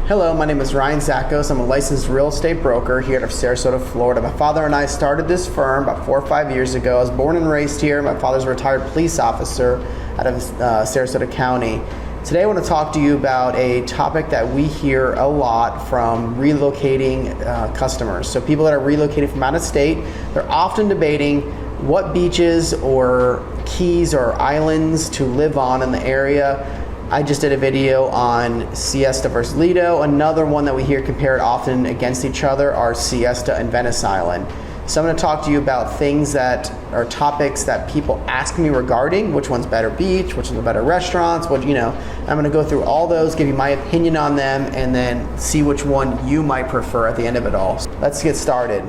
Hello, my name is Ryan Zakos. I'm a licensed real estate broker here out of Sarasota, Florida. My father and I started this firm about 4 or 5 years ago. I was born and raised here. My father's a retired police officer out of Sarasota County. Today I want to talk to you about a topic that we hear a lot from relocating customers. So people that are relocating from out of state, they're often debating what beaches or keys or islands to live on in the area. I just did a video on Siesta versus Lido. Another one that we hear compared often against each other are Siesta and Venice Island. So I'm going to talk to you about things that are topics that people ask me regarding which one's better beach, which one's better restaurants, I'm going to go through all those, give you my opinion on them, and then see which one you might prefer at the end of it all. Let's get started.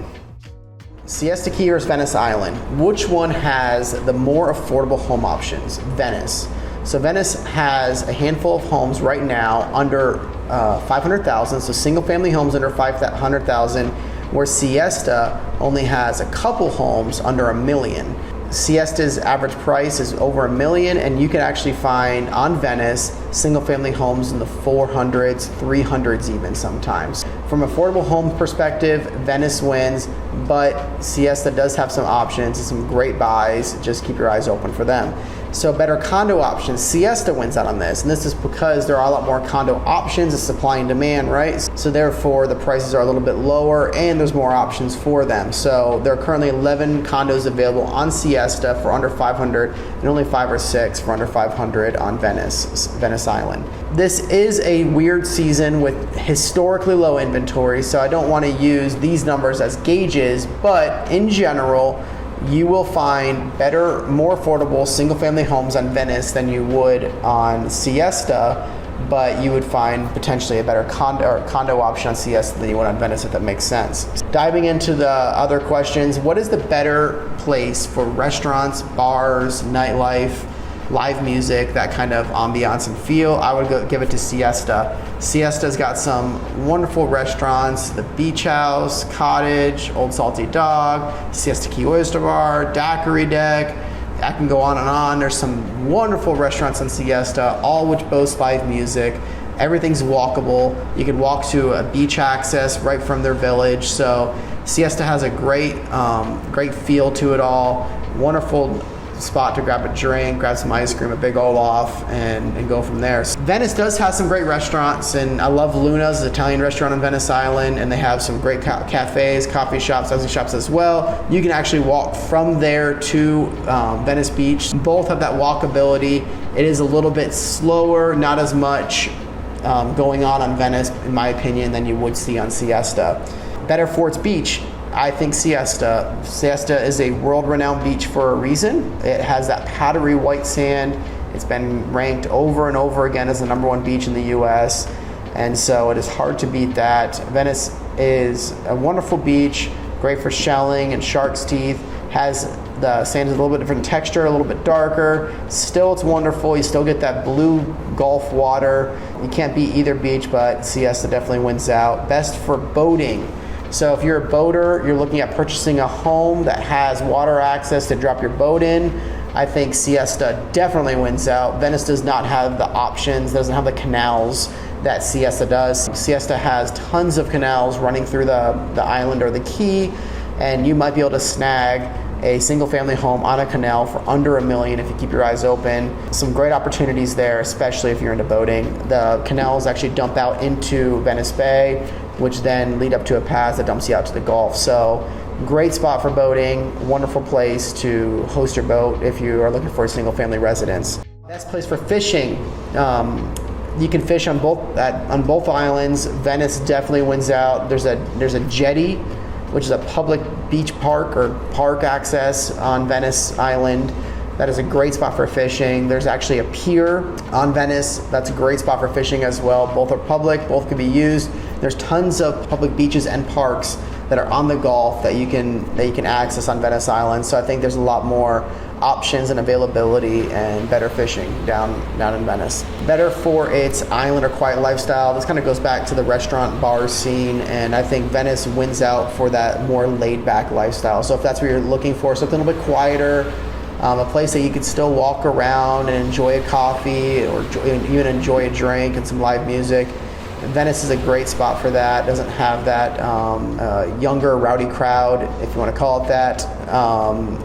Siesta Key versus Venice Island. Which one has the more affordable home options? Venice. So Venice has a handful of homes right now under $500,000, so single family homes under $500,000, where Siesta only has a couple homes under $1 million. Siesta's average price is over $1 million, and you can actually find on Venice single family homes in the 400s, 300s even sometimes. From affordable home perspective, Venice wins, but Siesta does have some options and some great buys. Just keep your eyes open for them. So better condo options, Siesta wins out on this, and this is because there are a lot more condo options, it's supply and demand, right? So therefore the prices are a little bit lower and there's more options for them. So there are currently 11 condos available on Siesta for under $500 and only 5 or 6 for under $500 on Venice Island. This is a weird season with historically low inventory, so I don't want to use these numbers as gauges, but in general, you will find better, more affordable single-family homes on Venice than you would on Siesta, but you would find potentially a better condo option on Siesta than you would on Venice, if that makes sense. Diving into the other questions, what is the better place for restaurants, bars, nightlife, live music, that kind of ambiance and feel? I would give it to Siesta. Siesta's got some wonderful restaurants, the Beach House, Cottage, Old Salty Dog, Siesta Key Oyster Bar, Daiquiri Deck. I can go on and on. There's some wonderful restaurants in Siesta, all which boast live music. Everything's walkable. You can walk to a beach access right from their village. So Siesta has a great feel to it all. Wonderful spot to grab a drink, grab some ice cream, a big Olaf, and go from there. Venice does have some great restaurants, and I love Luna's, an Italian restaurant on Venice Island, and they have some great cafes, coffee shops, icing shops as well. You can actually walk from there to Venice Beach. Both have that walkability. It is a little bit slower, not as much going on Venice, in my opinion, than you would see on Siesta. Better for its beach, I think Siesta. Siesta is a world-renowned beach for a reason. It has that powdery white sand. It's been ranked over and over again as the #1 beach in the US, and so it is hard to beat that. Venice is a wonderful beach, great for shelling and shark's teeth. The sand is a little bit different texture, a little bit darker. Still, it's wonderful. You still get that blue Gulf water. You can't beat either beach, but Siesta definitely wins out. Best for boating. So if you're a boater, you're looking at purchasing a home that has water access to drop your boat in, I think Siesta definitely wins out. Venice does not have the options, doesn't have the canals that Siesta does. Siesta has tons of canals running through the island or the key, and you might be able to snag a single family home on a canal for under $1 million if you keep your eyes open. Some great opportunities there, especially if you're into boating. The canals actually dump out into Venice Bay, which then lead up to a path that dumps you out to the Gulf. So great spot for boating, wonderful place to host your boat if you are looking for a single family residence. Best place for fishing. You can fish on both islands. Venice definitely wins out. There's a jetty, which is a public beach park or park access on Venice Island. That is a great spot for fishing. There's actually a pier on Venice. That's a great spot for fishing as well. Both are public, both can be used. There's tons of public beaches and parks that are on the Gulf that you can access on Venice Island. So I think there's a lot more options and availability and better fishing down in Venice. Better for its island or quiet lifestyle. This kind of goes back to the restaurant bar scene, and I think Venice wins out for that more laid back lifestyle. So if that's what you're looking for, something a little bit quieter, a place that you could still walk around and enjoy a coffee or even enjoy a drink and some live music, Venice is a great spot for that. Doesn't have that younger, rowdy crowd, if you want to call it that,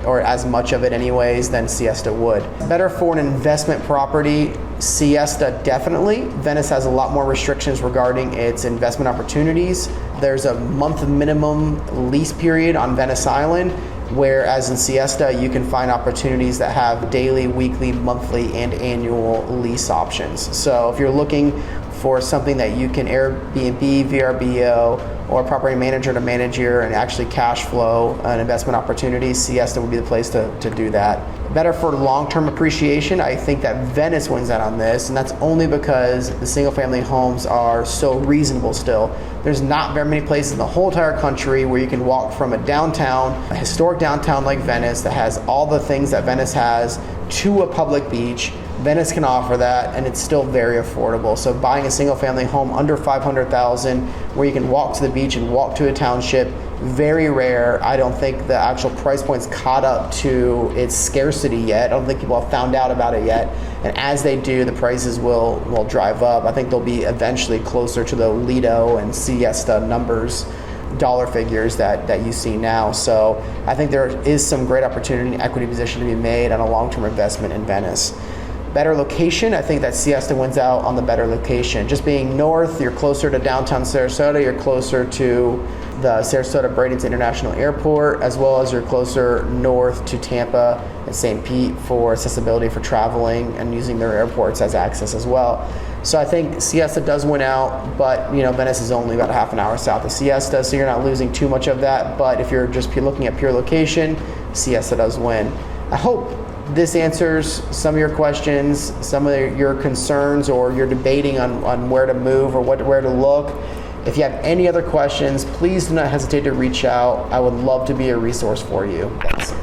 or as much of it anyways, than Siesta would. Better for an investment property, Siesta definitely. Venice has a lot more restrictions regarding its investment opportunities. There's a month minimum lease period on Venice Island, whereas in Siesta you can find opportunities that have daily, weekly, monthly, and annual lease options. So if you're looking for something that you can Airbnb, VRBO, or property manager to manage your and actually cash flow an investment opportunity, Siesta would be the place to do that. Better for long-term appreciation, I think that Venice wins out on this, and that's only because the single-family homes are so reasonable still. There's not very many places in the whole entire country where you can walk from a downtown, a historic downtown like Venice that has all the things that Venice has, to a public beach. Venice can offer that, and it's still very affordable. So buying a single-family home under $500,000 where you can walk to the beach and walk to a township, very rare. I don't think the actual price point's caught up to its scarcity yet. I don't think people have found out about it yet. And as they do, the prices will drive up. I think they'll be eventually closer to the Lido and Siesta numbers, dollar figures that you see now. So I think there is some great opportunity and equity position to be made on a long-term investment in Venice. Better location, I think that Siesta wins out on the better location. Just being north, you're closer to downtown Sarasota, you're closer to the Sarasota-Bradenton International Airport, as well as you're closer north to Tampa and St. Pete for accessibility for traveling and using their airports as access as well. So I think Siesta does win out, but Venice is only about a half an hour south of Siesta, so you're not losing too much of that. But if you're just looking at pure location, Siesta does win. I hope this answers some of your questions, some of your concerns, or you're debating on where to move or where to look. If you have any other questions, please do not hesitate to reach out. I would love to be a resource for you. Thanks.